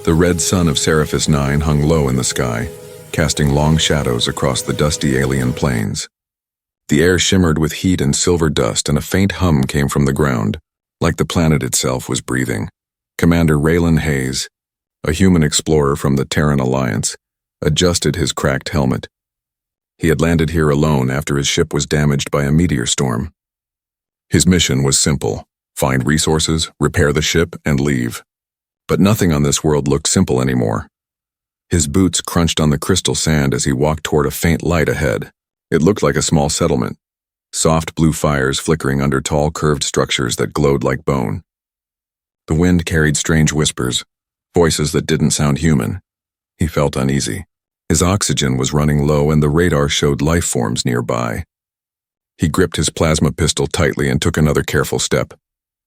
The red sun of Seraphis 9 hung low in the sky, casting long shadows across the dusty alien plains. The air shimmered with heat and silver dust, and a faint hum came from the ground, like the planet itself was breathing. Commander Raylan Hayes, a human explorer from the Terran Alliance, adjusted his cracked helmet. He had landed here alone after his ship was damaged by a meteor storm. His mission was simple: find resources, repair the ship, and leave. But nothing on this world looked simple anymore. His boots crunched on the crystal sand as he walked toward a faint light ahead. It looked like a small settlement, soft blue fires flickering under tall curved structures that glowed like bone. The wind carried strange whispers, voices that didn't sound human. He felt uneasy. His oxygen was running low and the radar showed life forms nearby. He gripped his plasma pistol tightly and took another careful step.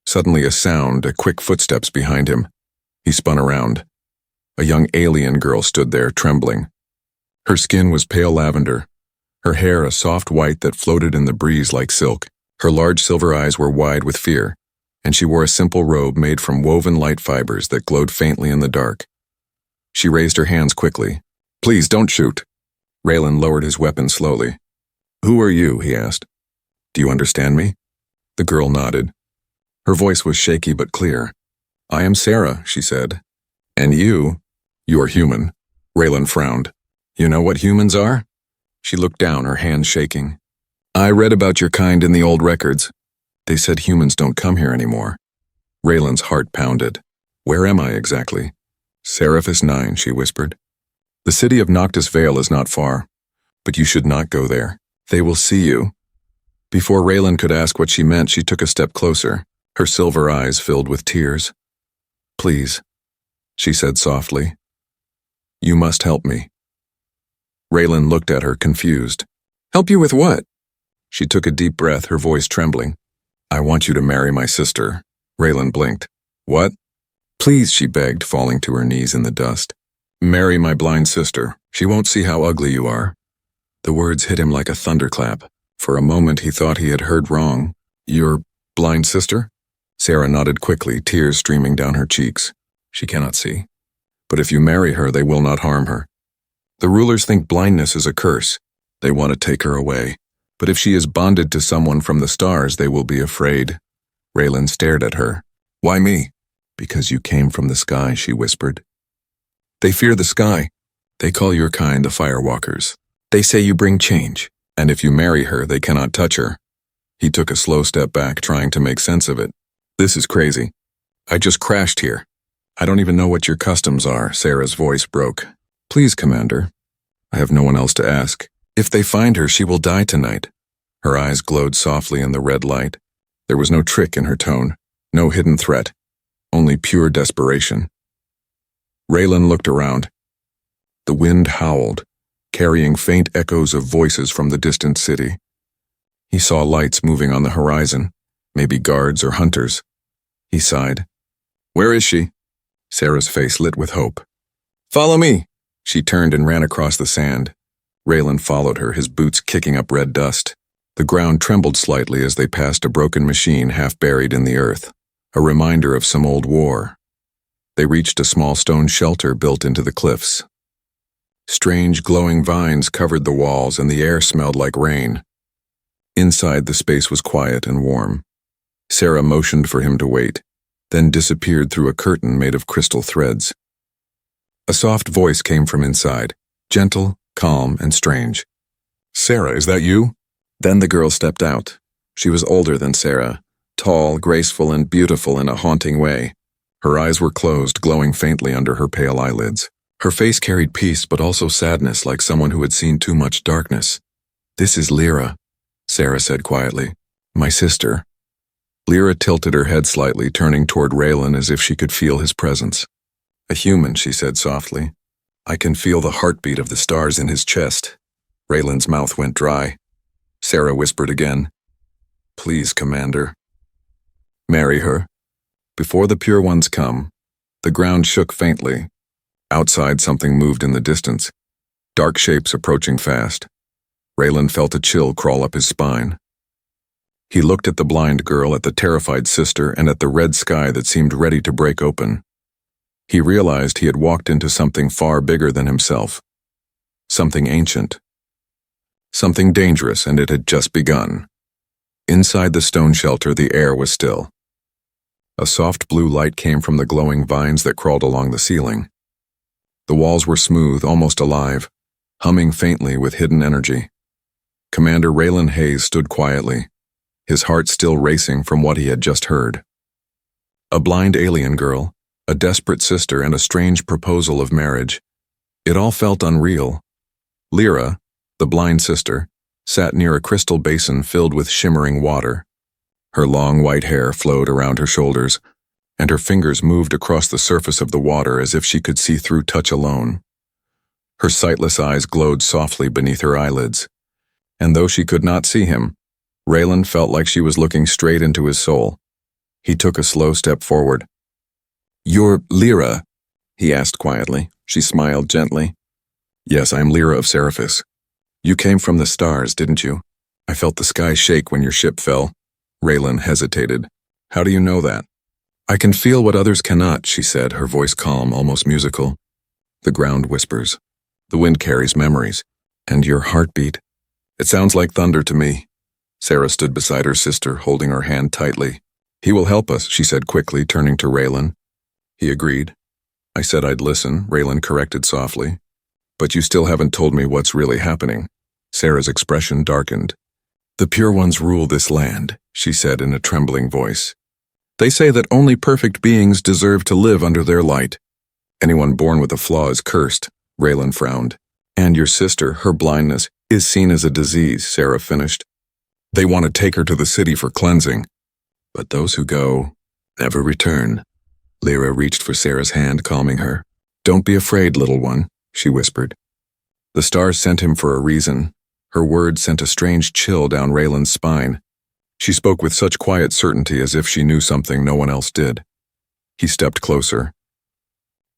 Suddenly a sound, quick footsteps behind him. He spun around. A young alien girl stood there, trembling. Her skin was pale lavender, her hair a soft white that floated in the breeze like silk. Her large silver eyes were wide with fear, and she wore a simple robe made from woven light fibers that glowed faintly in the dark. She raised her hands quickly. "Please, don't shoot." Raylan lowered his weapon slowly. "Who are you?" he asked. "Do you understand me?" The girl nodded. Her voice was shaky but clear. "I am Sarah," she said. "And you are human." Raylan frowned. "You know what humans are?" She looked down, her hands shaking. "I read about your kind in the old records. They said humans don't come here anymore." Raylan's heart pounded. "Where am I exactly?" "Seraphis 9, she whispered. "The city of Noctis Vale is not far, but you should not go there. They will see you." Before Raylan could ask what she meant, she took a step closer, her silver eyes filled with tears. "Please," she said softly. "You must help me." Raylan looked at her, confused. "Help you with what?" She took a deep breath, her voice trembling. "I want you to marry my sister." Raylan blinked. "What?" "Please," she begged, falling to her knees in the dust. "Marry my blind sister. She won't see how ugly you are." The words hit him like a thunderclap. For a moment he thought he had heard wrong. "Your blind sister?" Sarah nodded quickly, tears streaming down her cheeks. "She cannot see. But if you marry her, they will not harm her. The rulers think blindness is a curse. They want to take her away. But if she is bonded to someone from the stars, they will be afraid." Raylan stared at her. "Why me?" "Because you came from the sky," she whispered. "They fear the sky. They call your kind the Firewalkers. They say you bring change, and if you marry her, they cannot touch her." He took a slow step back, trying to make sense of it. "This is crazy. I just crashed here. I don't even know what your customs are." Sarah's voice broke. "Please, Commander. I have no one else to ask. If they find her, she will die tonight." Her eyes glowed softly in the red light. There was no trick in her tone, no hidden threat, only pure desperation. Raylan looked around. The wind howled, carrying faint echoes of voices from the distant city. He saw lights moving on the horizon, maybe guards or hunters. He sighed. "Where is she?" Sarah's face lit with hope. "Follow me." She turned and ran across the sand. Raylan followed her, his boots kicking up red dust. The ground trembled slightly as they passed a broken machine half buried in the earth, a reminder of some old war. They reached a small stone shelter built into the cliffs. Strange glowing vines covered the walls and the air smelled like rain. Inside, the space was quiet and warm. Sarah motioned for him to wait, then disappeared through a curtain made of crystal threads. A soft voice came from inside, gentle, calm, and strange. "Sarah, is that you?" Then the girl stepped out. She was older than Sarah, tall, graceful, and beautiful in a haunting way. Her eyes were closed, glowing faintly under her pale eyelids. Her face carried peace but also sadness, like someone who had seen too much darkness. "This is Lyra," Sarah said quietly. "My sister." Lyra tilted her head slightly, turning toward Raylan as if she could feel his presence. "A human," she said softly. "I can feel the heartbeat of the stars in his chest." Raylan's mouth went dry. Sarah whispered again. "Please, Commander. Marry her. Before the Pure Ones come." The ground shook faintly. Outside, something moved in the distance. Dark shapes approaching fast. Raylan felt a chill crawl up his spine. He looked at the blind girl, at the terrified sister, and at the red sky that seemed ready to break open. He realized he had walked into something far bigger than himself. Something ancient. Something dangerous, and it had just begun. Inside the stone shelter, the air was still. A soft blue light came from the glowing vines that crawled along the ceiling. The walls were smooth, almost alive, humming faintly with hidden energy. Commander Raylan Hayes stood quietly, his heart still racing from what he had just heard. A blind alien girl, a desperate sister, and a strange proposal of marriage. It all felt unreal. Lyra, the blind sister, sat near a crystal basin filled with shimmering water. Her long white hair flowed around her shoulders, and her fingers moved across the surface of the water as if she could see through touch alone. Her sightless eyes glowed softly beneath her eyelids, and though she could not see him, Raylan felt like she was looking straight into his soul. He took a slow step forward. "You're Lyra?" he asked quietly. She smiled gently. "Yes, I'm Lyra of Seraphis. You came from the stars, didn't you? I felt the sky shake when your ship fell." Raylan hesitated. "How do you know that?" "I can feel what others cannot," she said, her voice calm, almost musical. "The ground whispers. The wind carries memories. And your heartbeat? It sounds like thunder to me." Sarah stood beside her sister, holding her hand tightly. "He will help us," she said quickly, turning to Raylan. He agreed. "I said I'd listen," Raylan corrected softly. "But you still haven't told me what's really happening." Sarah's expression darkened. "The Pure Ones rule this land," she said in a trembling voice. "They say that only perfect beings deserve to live under their light. Anyone born with a flaw is cursed," Raylan frowned. "And your sister, her blindness, is seen as a disease," Sarah finished. "They want to take her to the city for cleansing. But those who go never return." Lyra reached for Sarah's hand, calming her. "Don't be afraid, little one," she whispered. "The stars sent him for a reason." Her words sent a strange chill down Raylan's spine. She spoke with such quiet certainty as if she knew something no one else did. He stepped closer.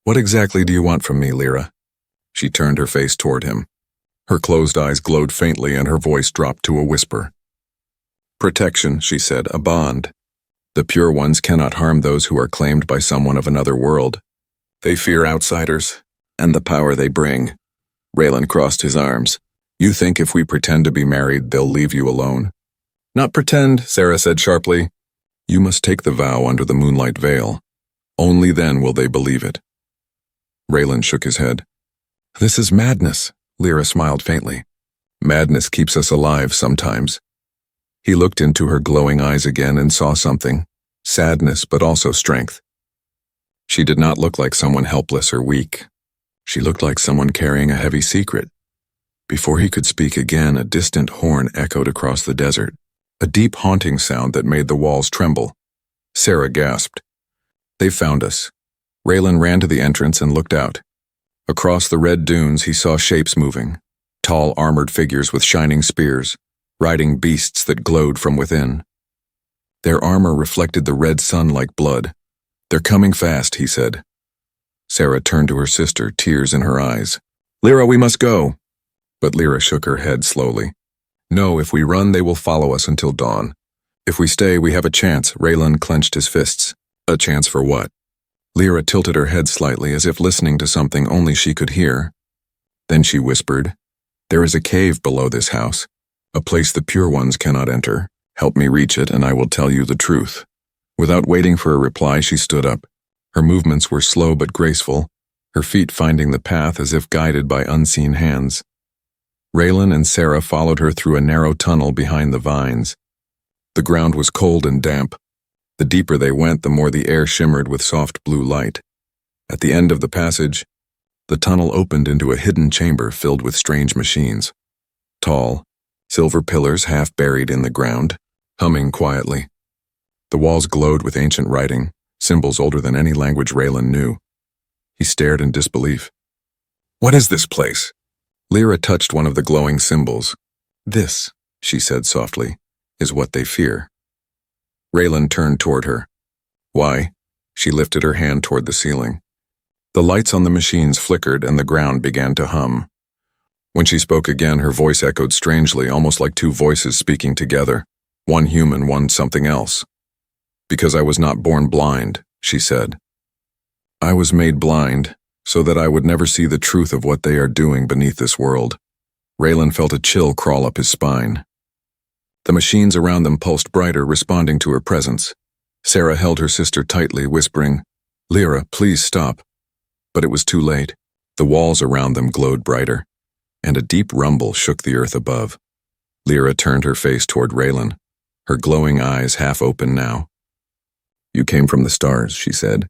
"What exactly do you want from me, Lyra?" She turned her face toward him. Her closed eyes glowed faintly and her voice dropped to a whisper. "Protection," she said, "a bond. The Pure Ones cannot harm those who are claimed by someone of another world. They fear outsiders and the power they bring." Raylan crossed his arms. "You think if we pretend to be married, they'll leave you alone?" "Not pretend," Sarah said sharply. "You must take the vow under the moonlight veil. Only then will they believe it." Raylan shook his head. "This is madness," Lyra smiled faintly. "Madness keeps us alive sometimes." He looked into her glowing eyes again and saw something, sadness but also strength. She did not look like someone helpless or weak. She looked like someone carrying a heavy secret. Before he could speak again, a distant horn echoed across the desert, a deep haunting sound that made the walls tremble. Sarah gasped. "They found us." Raylan ran to the entrance and looked out. Across the red dunes he saw shapes moving, tall armored figures with shining spears, riding beasts that glowed from within. Their armor reflected the red sun like blood. "They're coming fast," he said. Sarah turned to her sister, tears in her eyes. "Lyra, we must go." But Lyra shook her head slowly. "No, if we run, they will follow us until dawn. If we stay, we have a chance." Raylan clenched his fists. "A chance for what?" Lyra tilted her head slightly as if listening to something only she could hear. Then she whispered, "There is a cave below this house, a place the Pure Ones cannot enter. Help me reach it and I will tell you the truth." Without waiting for a reply, she stood up. Her movements were slow but graceful, her feet finding the path as if guided by unseen hands. Raylan and Sarah followed her through a narrow tunnel behind the vines. The ground was cold and damp. The deeper they went, the more the air shimmered with soft blue light. At the end of the passage, the tunnel opened into a hidden chamber filled with strange machines. Tall, silver pillars half buried in the ground, humming quietly. The walls glowed with ancient writing, symbols older than any language Raylan knew. He stared in disbelief. "What is this place?" Lyra touched one of the glowing symbols. "This," she said softly, "is what they fear." Raylan turned toward her. "Why?" She lifted her hand toward the ceiling. The lights on the machines flickered and the ground began to hum. When she spoke again, her voice echoed strangely, almost like two voices speaking together. One human, one something else. "Because I was not born blind," she said. I was made blind, so that I would never see the truth of what they are doing beneath this world. Raylan felt a chill crawl up his spine. The machines around them pulsed brighter, responding to her presence. Sarah held her sister tightly, whispering, "Lyra, please stop." But it was too late. The walls around them glowed brighter, and a deep rumble shook the earth above. Lyra turned her face toward Raylan, her glowing eyes half open now. "You came from the stars," she said,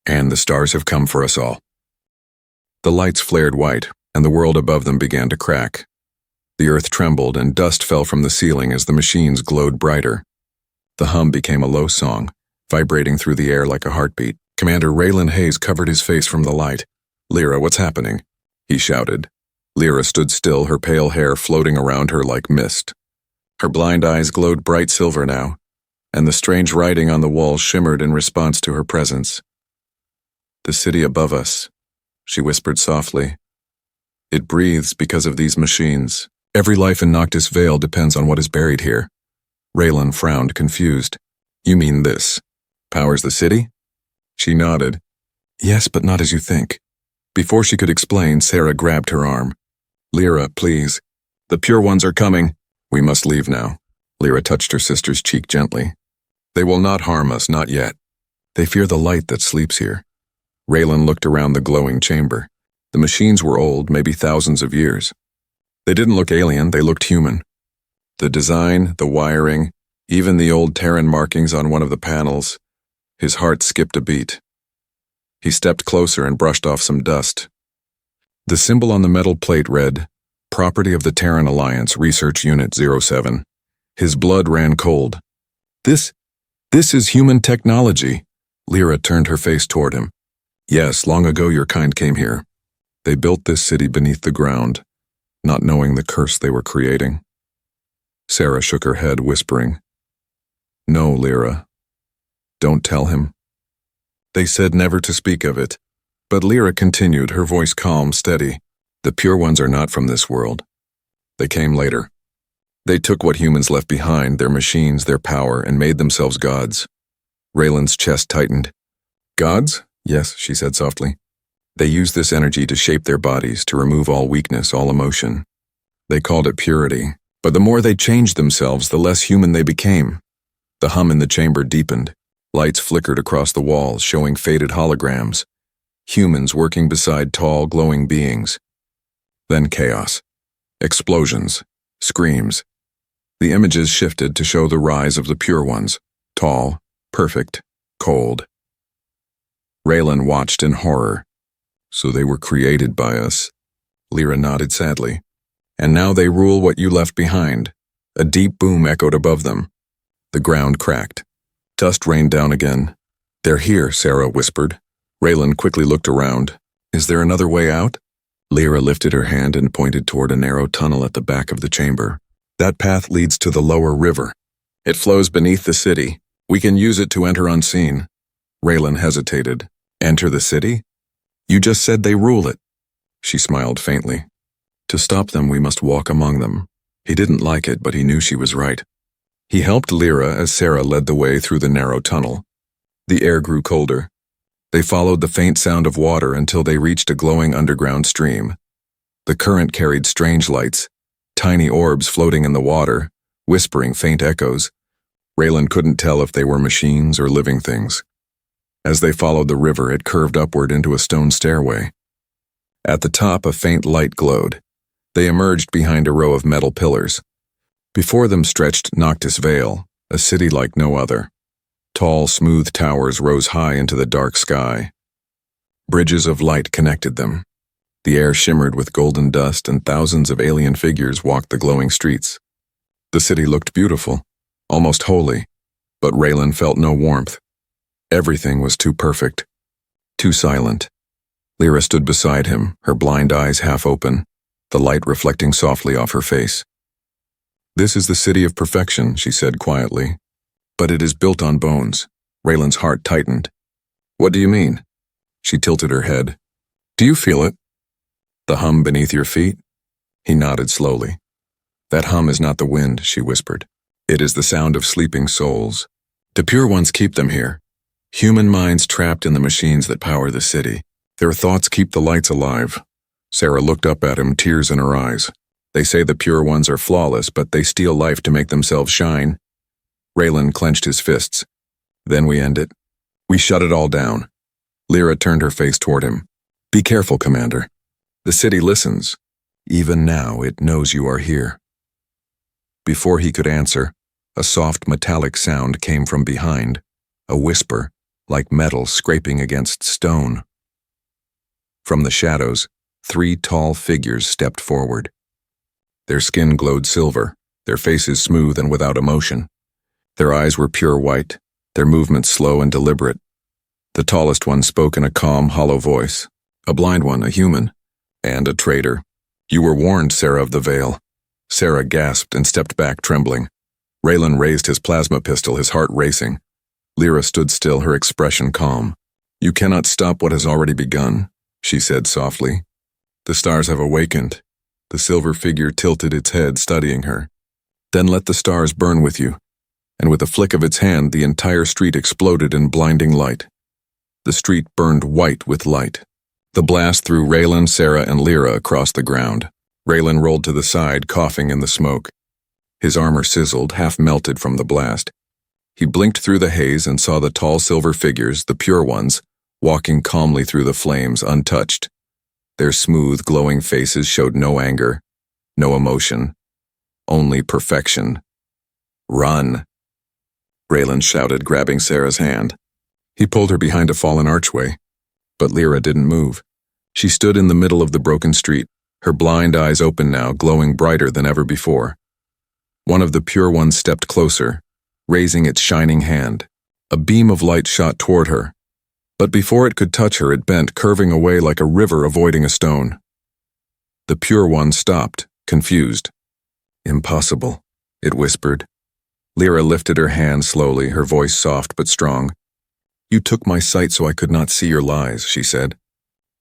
"and the stars have come for us all." The lights flared white, and the world above them began to crack. The earth trembled, and dust fell from the ceiling as the machines glowed brighter. The hum became a low song, vibrating through the air like a heartbeat. Commander Raylan Hayes covered his face from the light. "Lyra, what's happening?" he shouted. Lyra stood still, her pale hair floating around her like mist. Her blind eyes glowed bright silver now, and the strange writing on the wall shimmered in response to her presence. "The city above us," she whispered softly. "It breathes because of these machines. Every life in Noctis Vale depends on what is buried here." Raylan frowned, confused. "You mean this powers the city?" She nodded. "Yes, but not as you think." Before she could explain, Sarah grabbed her arm. "Lyra, please. The Pure Ones are coming. We must leave now." Lyra touched her sister's cheek gently. "They will not harm us, not yet. They fear the light that sleeps here." Raylan looked around the glowing chamber. The machines were old, maybe thousands of years. They didn't look alien, they looked human. The design, the wiring, even the old Terran markings on one of the panels. His heart skipped a beat. He stepped closer and brushed off some dust. The symbol on the metal plate read, "Property of the Terran Alliance, Research Unit 07. His blood ran cold. This is human technology." Lyra turned her face toward him. "Yes, long ago your kind came here. They built this city beneath the ground, not knowing the curse they were creating." Sarah shook her head, whispering, "No, Lyra. Don't tell him." They said never to speak of it, but Lyra continued, her voice calm, steady. "The Pure Ones are not from this world. They came later. They took what humans left behind, their machines, their power, and made themselves gods." Raylan's chest tightened. "Gods?" "Yes," she said softly. "They used this energy to shape their bodies, to remove all weakness, all emotion. They called it purity, but the more they changed themselves, the less human they became." The hum in the chamber deepened. Lights flickered across the walls, showing faded holograms. Humans working beside tall, glowing beings. Then chaos. Explosions. Screams. The images shifted to show the rise of the Pure Ones. Tall, perfect, cold. Raylan watched in horror. "So they were created by us." Lyra nodded sadly. "And now they rule what you left behind." A deep boom echoed above them. The ground cracked. Dust rained down again. "They're here," Sarah whispered. Raylan quickly looked around. "Is there another way out?" Lyra lifted her hand and pointed toward a narrow tunnel at the back of the chamber. "That path leads to the lower river. It flows beneath the city. We can use it to enter unseen." Raylan hesitated. "Enter the city? You just said they rule it." She smiled faintly. "To stop them, we must walk among them." He didn't like it, but he knew she was right. He helped Lyra as Sarah led the way through the narrow tunnel. The air grew colder. They followed the faint sound of water until they reached a glowing underground stream. The current carried strange lights, tiny orbs floating in the water, whispering faint echoes. Raylan couldn't tell if they were machines or living things. As they followed the river, it curved upward into a stone stairway. At the top, a faint light glowed. They emerged behind a row of metal pillars. Before them stretched Noctis Vale, a city like no other. Tall, smooth towers rose high into the dark sky. Bridges of light connected them. The air shimmered with golden dust, and thousands of alien figures walked the glowing streets. The city looked beautiful, almost holy, but Raylan felt no warmth. Everything was too perfect, too silent. Lyra stood beside him, her blind eyes half open, the light reflecting softly off her face. "This is the city of perfection," she said quietly. "But it is built on bones." Raylan's heart tightened. "What do you mean?" She tilted her head. "Do you feel it? The hum beneath your feet?" He nodded slowly. "That hum is not the wind," she whispered. "It is the sound of sleeping souls. The Pure Ones keep them here. Human minds trapped in the machines that power the city. Their thoughts keep the lights alive. Sarah looked up at him, tears in her eyes. They say the pure ones are flawless, but they steal life to make themselves shine. Raylan clenched his fists. Then we end it. We shut it all down. Lyra turned her face toward him. Be careful, Commander. The city listens. Even now, it knows you are here. Before he could answer, a soft metallic sound came from behind, a whisper, like metal scraping against stone. From the shadows, 3 tall figures stepped forward. Their skin glowed silver, their faces smooth and without emotion. Their eyes were pure white, their movements slow and deliberate. The tallest one spoke in a calm, hollow voice. A blind one, a human, and a traitor. You were warned, Sarah of the Veil. Sarah gasped and stepped back, trembling. Raylan raised his plasma pistol, his heart racing. Lyra stood still, her expression calm. You cannot stop what has already begun, she said softly. The stars have awakened. The silver figure tilted its head, studying her. Then let the stars burn with you. And with a flick of its hand, the entire street exploded in blinding light. The street burned white with light. The blast threw Raylan, Sarah, and Lyra across the ground. Raylan rolled to the side, coughing in the smoke. His armor sizzled, half melted from the blast. He blinked through the haze and saw the tall silver figures, the pure ones, walking calmly through the flames, untouched. Their smooth, glowing faces showed no anger, no emotion, only perfection. Run! Raylan shouted, grabbing Sarah's hand. He pulled her behind a fallen archway. But Lyra didn't move. She stood in the middle of the broken street, her blind eyes open now, glowing brighter than ever before. One of the pure ones stepped closer, raising its shining hand. A beam of light shot toward her. But before it could touch her, it bent, curving away like a river avoiding a stone. The pure one stopped, confused. Impossible, it whispered. Lyra lifted her hand slowly, her voice soft but strong. You took my sight so I could not see your lies, she said.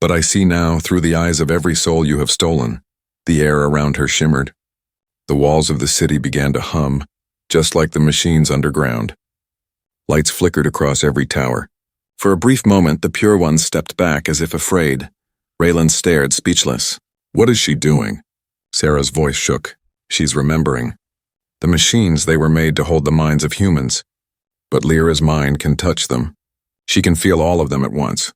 But I see now, through the eyes of every soul you have stolen. The air around her shimmered. The walls of the city began to hum, just like the machines underground. Lights flickered across every tower. For a brief moment, the pure ones stepped back as if afraid. Raylan stared, speechless. What is she doing? Sarah's voice shook. She's remembering. The machines, they were made to hold the minds of humans. But Lyra's mind can touch them. She can feel all of them at once.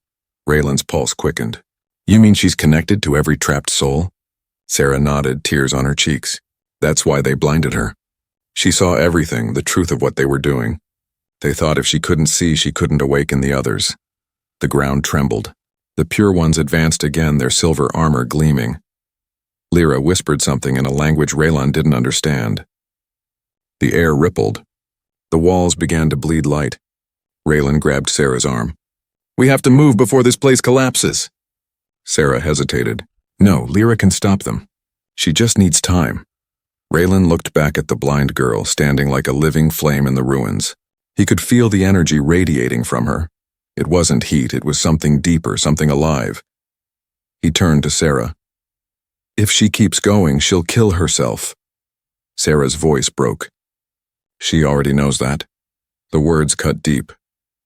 Raylan's pulse quickened. You mean she's connected to every trapped soul? Sarah nodded, tears on her cheeks. That's why they blinded her. She saw everything, the truth of what they were doing. They thought if she couldn't see, she couldn't awaken the others. The ground trembled. The pure ones advanced again, their silver armor gleaming. Lyra whispered something in a language Raylan didn't understand. The air rippled. The walls began to bleed light. Raylan grabbed Sarah's arm. We have to move before this place collapses. Sarah hesitated. No, Lyra can stop them. She just needs time. Raylan looked back at the blind girl, standing like a living flame in the ruins. He could feel the energy radiating from her. It wasn't heat, it was something deeper, something alive. He turned to Sarah. If she keeps going, she'll kill herself. Sarah's voice broke. She already knows that. The words cut deep.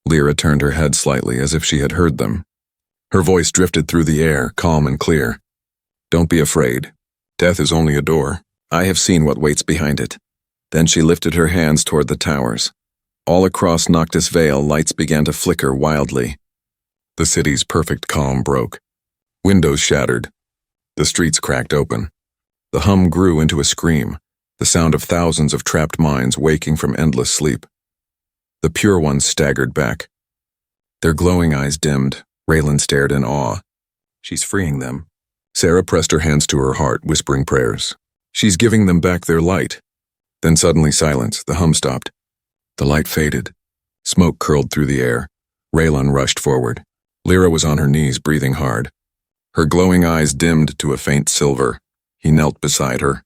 Lyra turned her head slightly as if she had heard them. Her voice drifted through the air, calm and clear. Don't be afraid. Death is only a door. I have seen what waits behind it. Then she lifted her hands toward the towers. All across Noctis Vale, lights began to flicker wildly. The city's perfect calm broke. Windows shattered. The streets cracked open. The hum grew into a scream, the sound of thousands of trapped minds waking from endless sleep. The pure ones staggered back. Their glowing eyes dimmed. Raylan stared in awe. She's freeing them. Sarah pressed her hands to her heart, whispering prayers. She's giving them back their light. Then suddenly silence. The hum stopped. The light faded. Smoke curled through the air. Raylan rushed forward. Lyra was on her knees, breathing hard. Her glowing eyes dimmed to a faint silver. He knelt beside her.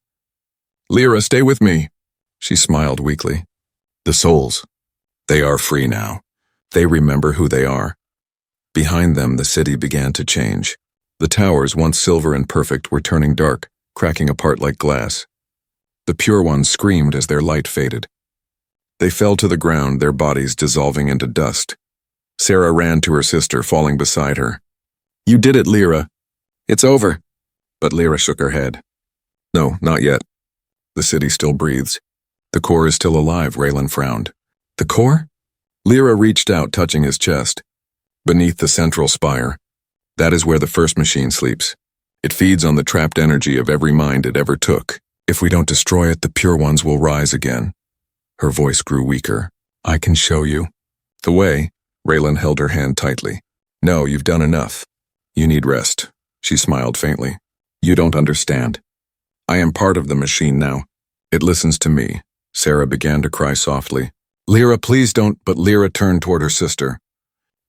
Lyra, stay with me. She smiled weakly. The souls. They are free now. They remember who they are. Behind them, the city began to change. The towers, once silver and perfect, were turning dark, cracking apart like glass. The pure ones screamed as their light faded. They fell to the ground, their bodies dissolving into dust. Sarah ran to her sister, falling beside her. You did it, Lyra. It's over. But Lyra shook her head. No, not yet. The city still breathes. The core is still alive, Raylan frowned. The core? Lyra reached out, touching his chest. Beneath the central spire. That is where the first machine sleeps. It feeds on the trapped energy of every mind it ever took. If we don't destroy it, the pure ones will rise again. Her voice grew weaker. I can show you. The way. Raylan held her hand tightly. No, you've done enough. You need rest. She smiled faintly. You don't understand. I am part of the machine now. It listens to me. Sarah began to cry softly. Lyra, please don't. But Lyra turned toward her sister.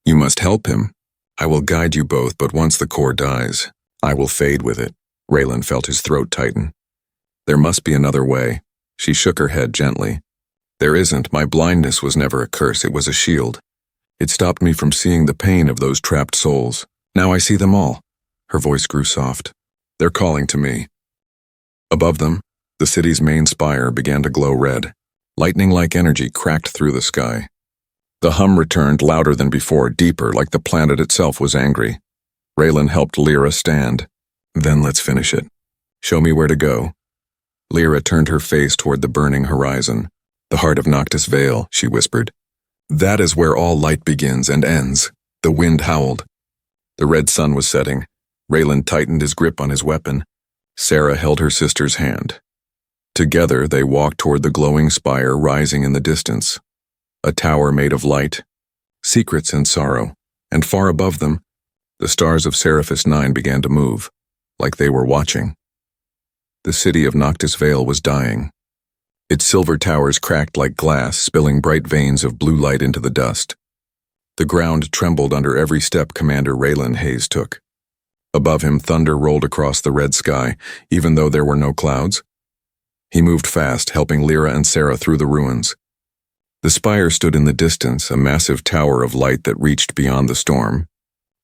You must help him. I will guide you both, but once the core dies, I will fade with it. Raylan felt his throat tighten. There must be another way. She shook her head gently. There isn't. My blindness was never a curse. It was a shield. It stopped me from seeing the pain of those trapped souls. Now I see them all. Her voice grew soft. They're calling to me. Above them, the city's main spire began to glow red. Lightning-like energy cracked through the sky. The hum returned, louder than before, deeper, like the planet itself was angry. Raylan helped Lyra stand. Then let's finish it. Show me where to go. Lyra turned her face toward the burning horizon. The heart of Noctis Vale, she whispered. That is where all light begins and ends. The wind howled. The red sun was setting. Raylan tightened his grip on his weapon. Sarah held her sister's hand. Together they walked toward the glowing spire rising in the distance. A tower made of light, secrets and sorrow, and far above them, the stars of Seraphis 9 began to move, like they were watching. The city of Noctis Vale was dying. Its silver towers cracked like glass, spilling bright veins of blue light into the dust. The ground trembled under every step Commander Raylan Hayes took. Above him, thunder rolled across the red sky, even though there were no clouds. He moved fast, helping Lyra and Sarah through the ruins. The spire stood in the distance, a massive tower of light that reached beyond the storm.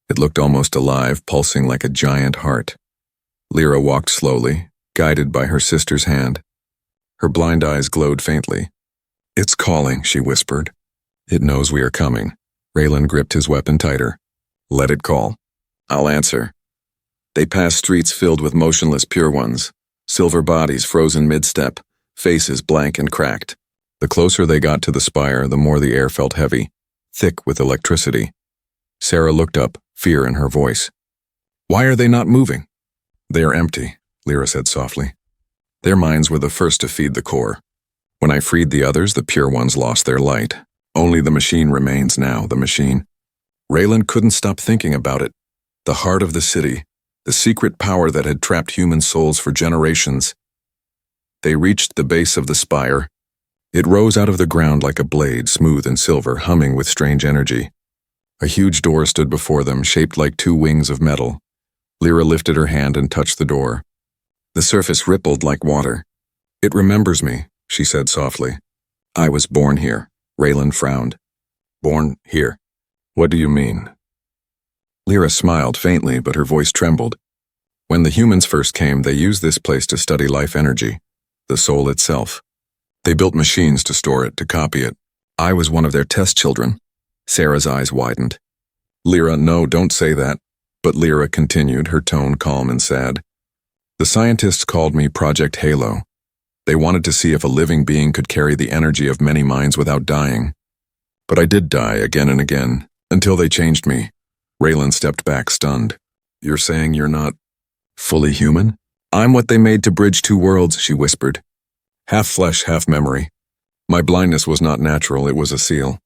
It looked almost alive, pulsing like a giant heart. Lyra walked slowly, guided by her sister's hand. Her blind eyes glowed faintly. It's calling, she whispered. It knows we are coming. Raylan gripped his weapon tighter. Let it call. I'll answer. They passed streets filled with motionless pure ones, silver bodies frozen mid-step, faces blank and cracked. The closer they got to the spire, the more the air felt heavy, thick with electricity. Sarah looked up, fear in her voice. Why are they not moving? They are empty, Lyra said softly. Their minds were the first to feed the core. When I freed the others, the pure ones lost their light. Only the machine remains now, the machine. Raylan couldn't stop thinking about it. The heart of the city, the secret power that had trapped human souls for generations. They reached the base of the spire. It rose out of the ground like a blade, smooth and silver, humming with strange energy. A huge door stood before them, shaped like two wings of metal. Lyra lifted her hand and touched the door. The surface rippled like water. It remembers me, she said softly. I was born here. Raylan frowned. Born here? What do you mean? Lyra smiled faintly, but her voice trembled. When the humans first came, they used this place to study life energy, the soul itself. They built machines to store it, to copy it. I was one of their test children. Sarah's eyes widened. Lyra, no, don't say that. But Lyra continued, her tone calm and sad. The scientists called me Project Halo. They wanted to see if a living being could carry the energy of many minds without dying. But I did die again and again, until they changed me. Raylan stepped back, stunned. You're saying you're not fully human? I'm what they made to bridge two worlds, she whispered. Half flesh, half memory. My blindness was not natural, it was a seal.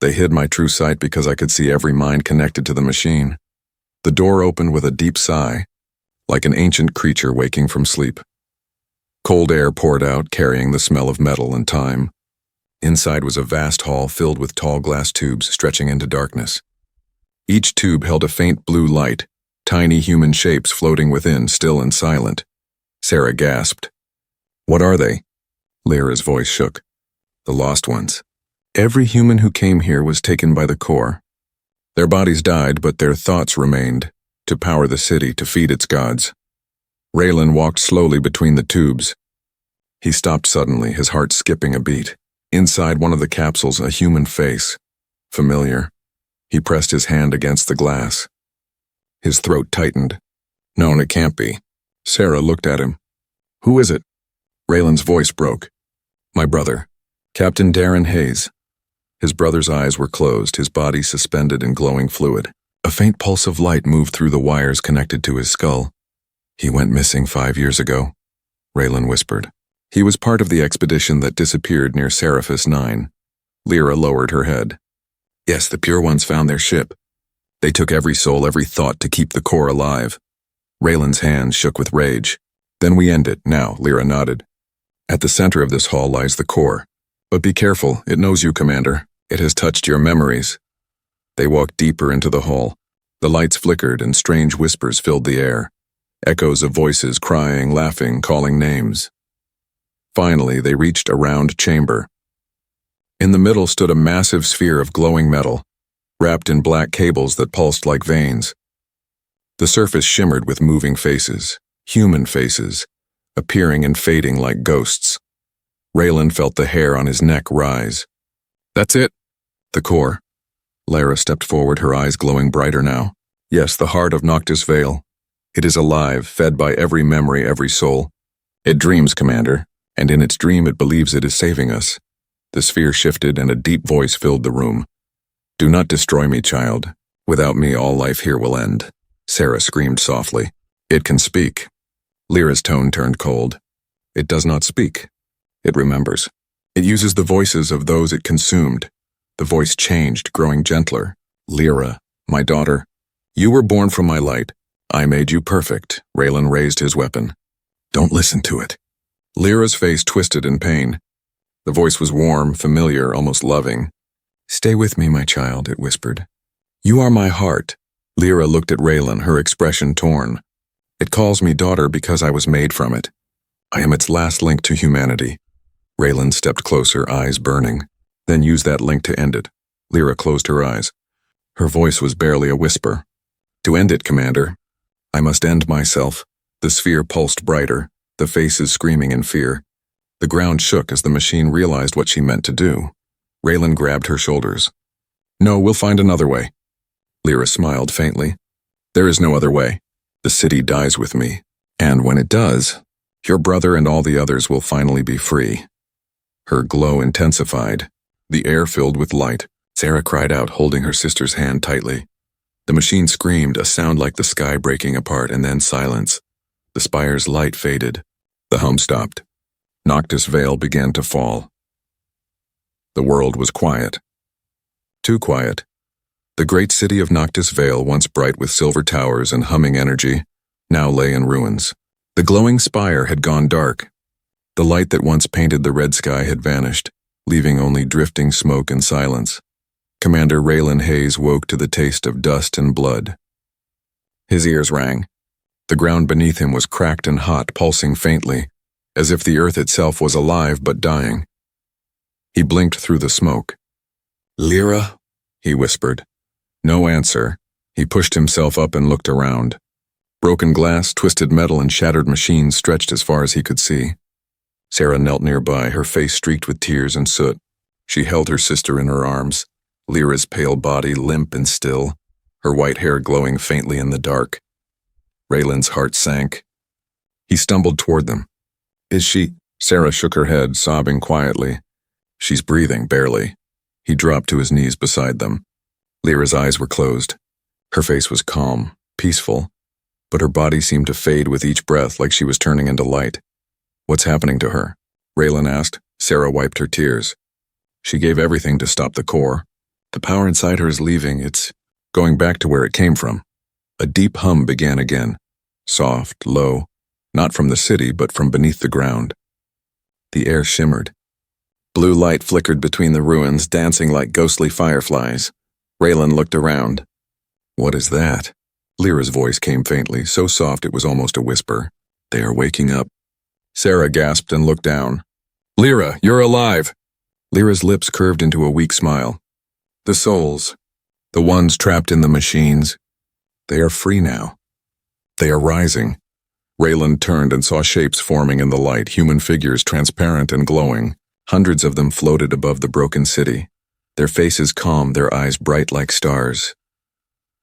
They hid my true sight because I could see every mind connected to the machine. The door opened with a deep sigh, like an ancient creature waking from sleep. Cold air poured out, carrying the smell of metal and time. Inside was a vast hall filled with tall glass tubes stretching into darkness. Each tube held a faint blue light, tiny human shapes floating within, still and silent. Sarah gasped. What are they? Lyra's voice shook. The lost ones. Every human who came here was taken by the core. Their bodies died, but their thoughts remained, to power the city, to feed its gods. Raylan walked slowly between the tubes. He stopped suddenly, his heart skipping a beat. Inside one of the capsules, a human face. Familiar. He pressed his hand against the glass. His throat tightened. No, it can't be. Sarah looked at him. Who is it? Raylan's voice broke. My brother, Captain Darren Hayes. His brother's eyes were closed, his body suspended in glowing fluid. A faint pulse of light moved through the wires connected to his skull. He went missing 5 years ago, Raylan whispered. He was part of the expedition that disappeared near Seraphis 9. Lyra lowered her head. Yes, the Pure Ones found their ship. They took every soul, every thought to keep the core alive. Raylan's hands shook with rage. Then we end it, now, Lyra nodded. At the center of this hall lies the core. But be careful, it knows you, Commander. It has touched your memories. They walked deeper into the hall. The lights flickered and strange whispers filled the air. Echoes of voices crying, laughing, calling names. Finally, they reached a round chamber. In the middle stood a massive sphere of glowing metal, wrapped in black cables that pulsed like veins. The surface shimmered with moving faces, human faces, appearing and fading like ghosts. Raylan felt the hair on his neck rise. That's it. The core. Lyra stepped forward, her eyes glowing brighter now. Yes, the heart of Noctis Vale. It is alive, fed by every memory, every soul. It dreams, Commander, and in its dream it believes it is saving us. The sphere shifted and a deep voice filled the room. Do not destroy me, child. Without me, all life here will end. Sarah screamed softly. It can speak. Lyra's tone turned cold. It does not speak. It remembers. It uses the voices of those it consumed. The voice changed, growing gentler. Lyra, my daughter, you were born from my light. I made you perfect. Raylan raised his weapon. Don't listen to it. Lyra's face twisted in pain. The voice was warm, familiar, almost loving. Stay with me, my child, it whispered. You are my heart. Lyra looked at Raylan, her expression torn. It calls me daughter because I was made from it. I am its last link to humanity. Raylan stepped closer, eyes burning. Then use that link to end it. Lyra closed her eyes. Her voice was barely a whisper. To end it, Commander. I must end myself. The sphere pulsed brighter, the faces screaming in fear. The ground shook as the machine realized what she meant to do. Raylan grabbed her shoulders. No, we'll find another way. Lyra smiled faintly. There is no other way. The city dies with me. And when it does, your brother and all the others will finally be free. Her glow intensified. The air filled with light. Sarah cried out, holding her sister's hand tightly. The machine screamed, a sound like the sky breaking apart, and then silence. The spire's light faded. The hum stopped. Noctis Vale began to fall. The world was quiet. Too quiet. The great city of Noctis Vale, once bright with silver towers and humming energy, now lay in ruins. The glowing spire had gone dark. The light that once painted the red sky had vanished, leaving only drifting smoke and silence. Commander Raylan Hayes woke to the taste of dust and blood. His ears rang. The ground beneath him was cracked and hot, pulsing faintly, as if the earth itself was alive but dying. He blinked through the smoke. Lyra, he whispered. No answer. He pushed himself up and looked around. Broken glass, twisted metal, and shattered machines stretched as far as he could see. Sarah knelt nearby, her face streaked with tears and soot. She held her sister in her arms, Lyra's pale body limp and still, her white hair glowing faintly in the dark. Raylan's heart sank. He stumbled toward them. Is she? Sarah shook her head, sobbing quietly. She's breathing, barely. He dropped to his knees beside them. Lyra's eyes were closed. Her face was calm, peaceful, but her body seemed to fade with each breath like she was turning into light. What's happening to her? Raylan asked. Sarah wiped her tears. She gave everything to stop the core. The power inside her is leaving. It's going back to where it came from. A deep hum began again. Soft, low, not from the city, but from beneath the ground. The air shimmered. Blue light flickered between the ruins, dancing like ghostly fireflies. Raylan looked around. What is that? Lyra's voice came faintly, so soft it was almost a whisper. They are waking up. Sarah gasped and looked down. Lyra, you're alive! Lyra's lips curved into a weak smile. The souls, the ones trapped in the machines, they are free now. They are rising. Raylan turned and saw shapes forming in the light, human figures transparent and glowing. Hundreds of them floated above the broken city. Their faces calm, their eyes bright like stars.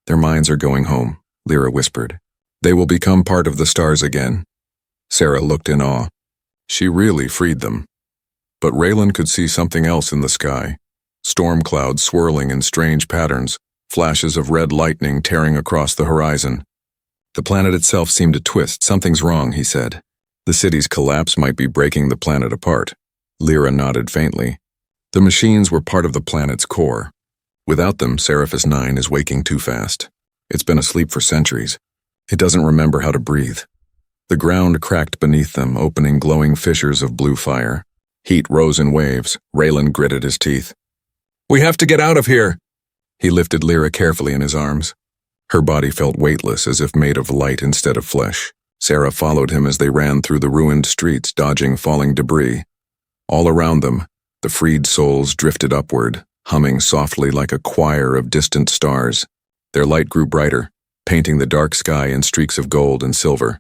Their minds are going home, Lyra whispered. They will become part of the stars again. Sarah looked in awe. She really freed them. But Raylan could see something else in the sky. Storm clouds swirling in strange patterns, flashes of red lightning tearing across the horizon. The planet itself seemed to twist. Something's wrong, he said. The city's collapse might be breaking the planet apart. Lyra nodded faintly. The machines were part of the planet's core. Without them, Seraphis 9 is waking too fast. It's been asleep for centuries. It doesn't remember how to breathe. The ground cracked beneath them, opening glowing fissures of blue fire. Heat rose in waves. Raylan gritted his teeth. We have to get out of here! He lifted Lyra carefully in his arms. Her body felt weightless, as if made of light instead of flesh. Sarah followed him as they ran through the ruined streets, dodging falling debris. All around them, the freed souls drifted upward, humming softly like a choir of distant stars. Their light grew brighter, painting the dark sky in streaks of gold and silver.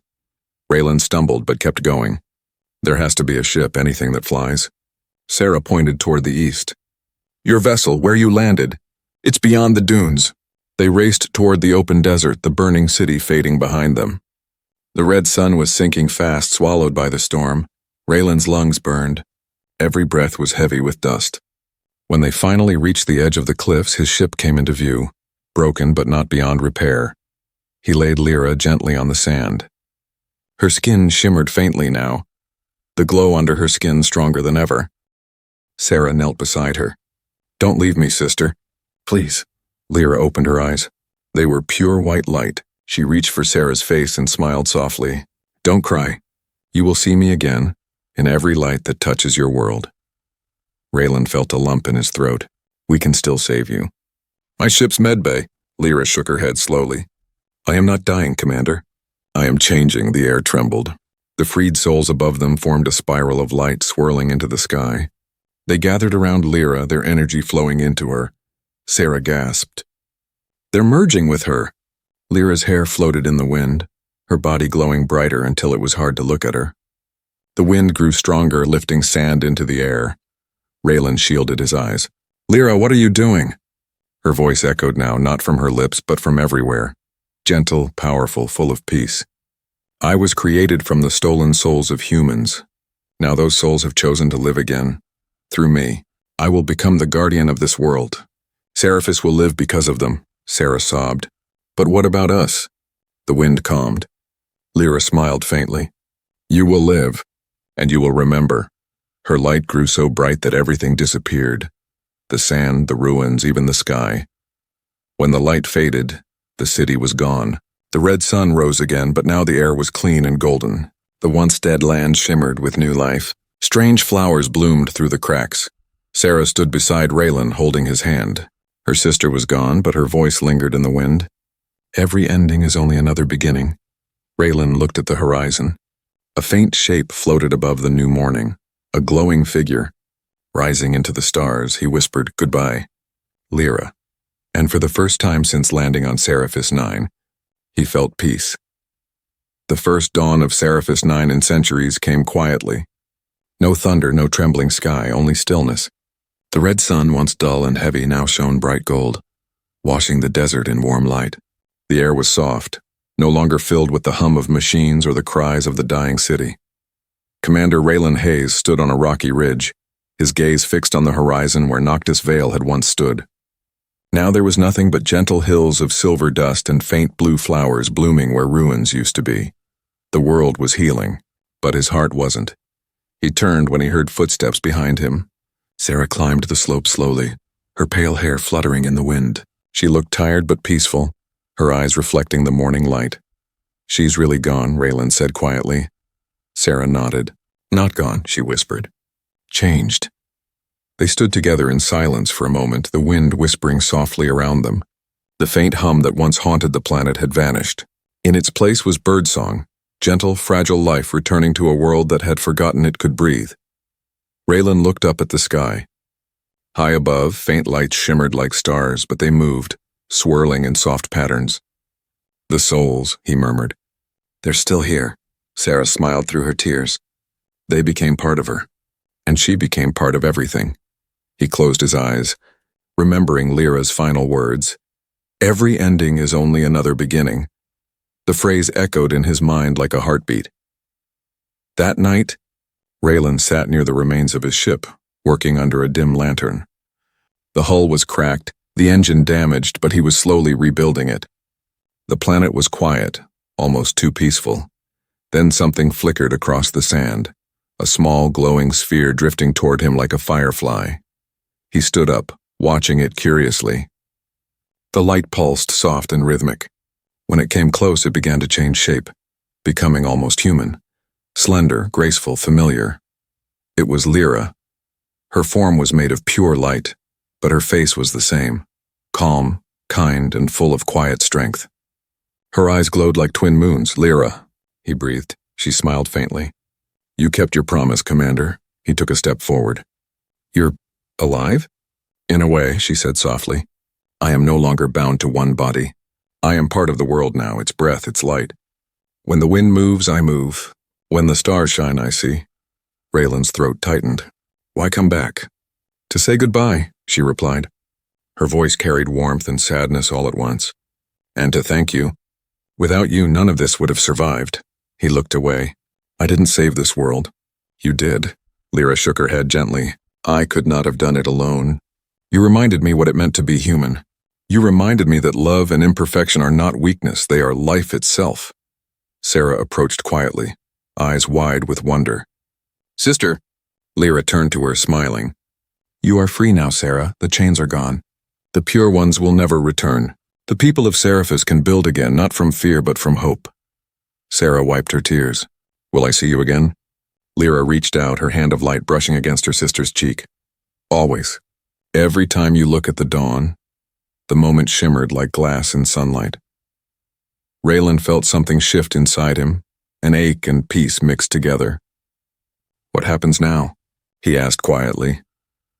Raylan stumbled but kept going. There has to be a ship, anything that flies. Sarah pointed toward the east. Your vessel, where you landed. It's beyond the dunes. They raced toward the open desert, the burning city fading behind them. The red sun was sinking fast, swallowed by the storm. Raylan's lungs burned. Every breath was heavy with dust. When they finally reached the edge of the cliffs, his ship came into view, broken but not beyond repair. He laid Lyra gently on the sand. Her skin shimmered faintly now, the glow under her skin stronger than ever. Sarah knelt beside her. Don't leave me, sister. Please. Lyra opened her eyes. They were pure white light. She reached for Sarah's face and smiled softly. Don't cry. You will see me again, in every light that touches your world. Raylan felt a lump in his throat. We can still save you. My ship's medbay. Lyra shook her head slowly. I am not dying, Commander. I am changing, the air trembled. The freed souls above them formed a spiral of light swirling into the sky. They gathered around Lyra, their energy flowing into her. Sarah gasped. They're merging with her. Lyra's hair floated in the wind, her body glowing brighter until it was hard to look at her. The wind grew stronger, lifting sand into the air. Raylan shielded his eyes. Lyra, what are you doing? Her voice echoed now, not from her lips, but from everywhere. Gentle, powerful, full of peace. I was created from the stolen souls of humans. Now those souls have chosen to live again. Through me, I will become the guardian of this world. Seraphis will live because of them, Sarah sobbed. But what about us? The wind calmed. Lyra smiled faintly. You will live, and you will remember. Her light grew so bright that everything disappeared. The sand, the ruins, even the sky. When the light faded, the city was gone. The red sun rose again, but now the air was clean and golden. The once dead land shimmered with new life. Strange flowers bloomed through the cracks. Sarah stood beside Raylan, holding his hand. Her sister was gone, but her voice lingered in the wind. Every ending is only another beginning. Raylan looked at the horizon. A faint shape floated above the new morning, a glowing figure. Rising into the stars, he whispered, Goodbye, Lyra. And for the first time since landing on Seraphis 9, he felt peace. The first dawn of Seraphis 9 in centuries came quietly. No thunder, no trembling sky, only stillness. The red sun, once dull and heavy, now shone bright gold, washing the desert in warm light. The air was soft, no longer filled with the hum of machines or the cries of the dying city. Commander Raylan Hayes stood on a rocky ridge, his gaze fixed on the horizon where Noctis Vale had once stood. Now there was nothing but gentle hills of silver dust and faint blue flowers blooming where ruins used to be. The world was healing, but his heart wasn't. He turned when he heard footsteps behind him. Sarah climbed the slope slowly, her pale hair fluttering in the wind. She looked tired but peaceful, her eyes reflecting the morning light. She's really gone, Raylan said quietly. Sarah nodded. Not gone, she whispered. Changed. They stood together in silence for a moment, the wind whispering softly around them. The faint hum that once haunted the planet had vanished. In its place was birdsong, gentle, fragile life returning to a world that had forgotten it could breathe. Raylan looked up at the sky. High above, faint lights shimmered like stars, but they moved, swirling in soft patterns. The souls, he murmured. They're still here. Sarah smiled through her tears. They became part of her, and she became part of everything. He closed his eyes. remembering Lyra's final words. Every ending is only another beginning. The phrase echoed in his mind like a heartbeat. That night, Raylan sat near the remains of his ship, working under a dim lantern. The hull was cracked, the engine damaged, but he was slowly rebuilding it. The planet was quiet, almost too peaceful. Then something flickered across the sand, a small glowing sphere drifting toward him like a firefly. He stood up, watching it curiously. The light pulsed soft and rhythmic. When it came close, it began to change shape, becoming almost human. Slender, graceful, familiar. It was Lyra. Her form was made of pure light, but her face was the same, calm, kind, and full of quiet strength. Her eyes glowed like twin moons. "Lyra," he breathed. She smiled faintly. "You kept your promise, Commander." He took a step forward. "You're alive?" "In a way," she said softly. "I am no longer bound to one body. I am part of the world now, its breath, its light. When the wind moves, I move. When the stars shine, I see." Raylan's throat tightened. "Why come back?" "To say goodbye," she replied. Her voice carried warmth and sadness all at once. "And to thank you. Without you, none of this would have survived." He looked away. "I didn't save this world." "You did." Lyra shook her head gently. "I could not have done it alone. You reminded me what it meant to be human. You reminded me that love and imperfection are not weakness, they are life itself." Sarah approached quietly, eyes wide with wonder. "Sister." Lyra turned to her, smiling. "You are free now, Sarah. The chains are gone. The pure ones will never return. The people of Seraphis can build again, not from fear but from hope." Sarah wiped her tears. "Will I see you again?" Lyra reached out, her hand of light brushing against her sister's cheek. "Always. Every time you look at the dawn." The moment shimmered like glass in sunlight. Raylan felt something shift inside him, an ache and peace mixed together. "What happens now?" he asked quietly.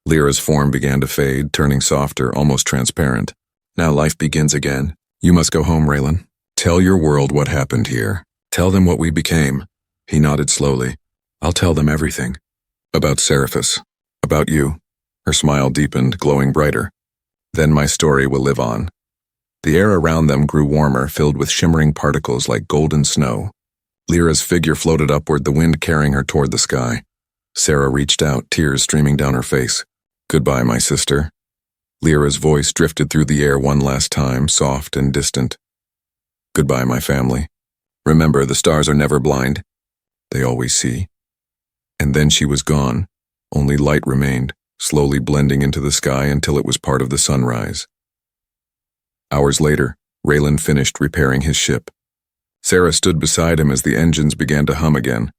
Lyra's form began to fade, turning softer, almost transparent. "Now life begins again. You must go home, Raylan. Tell your world what happened here. Tell them what we became." He nodded slowly. "I'll tell them everything. About Seraphis. About you." Her smile deepened, glowing brighter. "Then my story will live on." The air around them grew warmer, filled with shimmering particles like golden snow. Lyra's figure floated upward, the wind carrying her toward the sky. Sarah reached out, tears streaming down her face. "Goodbye, my sister." Lyra's voice drifted through the air one last time, soft and distant. "Goodbye, my family. Remember, the stars are never blind. They always see." And then she was gone. Only light remained, slowly blending into the sky until it was part of the sunrise. Hours later, Raylan finished repairing his ship. Sarah stood beside him as the engines began to hum again,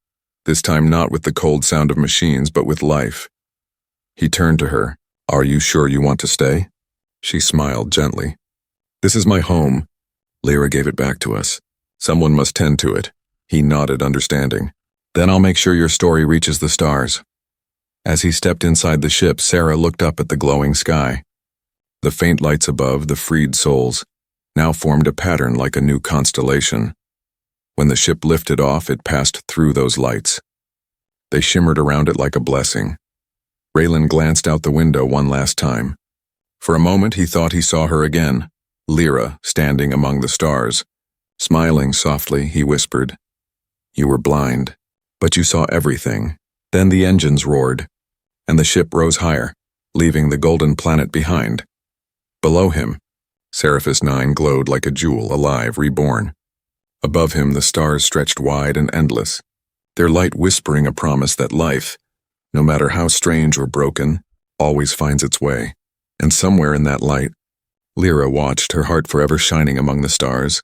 this time not with the cold sound of machines, but with life. He turned to her. "Are you sure you want to stay?" She smiled gently. "This is my home. Lyra gave it back to us. Someone must tend to it." He nodded, understanding. "Then I'll make sure your story reaches the stars." As he stepped inside the ship, Sarah looked up at the glowing sky. The faint lights above, the freed souls, now formed a pattern like a new constellation. When the ship lifted off, it passed through those lights. They shimmered around it like a blessing. Raylan glanced out the window one last time. For a moment he thought he saw her again, Lyra, standing among the stars. Smiling softly, he whispered, "You were blind, but you saw everything." Then the engines roared, and the ship rose higher, leaving the golden planet behind. Below him, Seraphis 9 glowed like a jewel, alive, reborn. Above him, the stars stretched wide and endless, their light whispering a promise that life, no matter how strange or broken, always finds its way. And somewhere in that light, Lyra watched, her heart forever shining among the stars.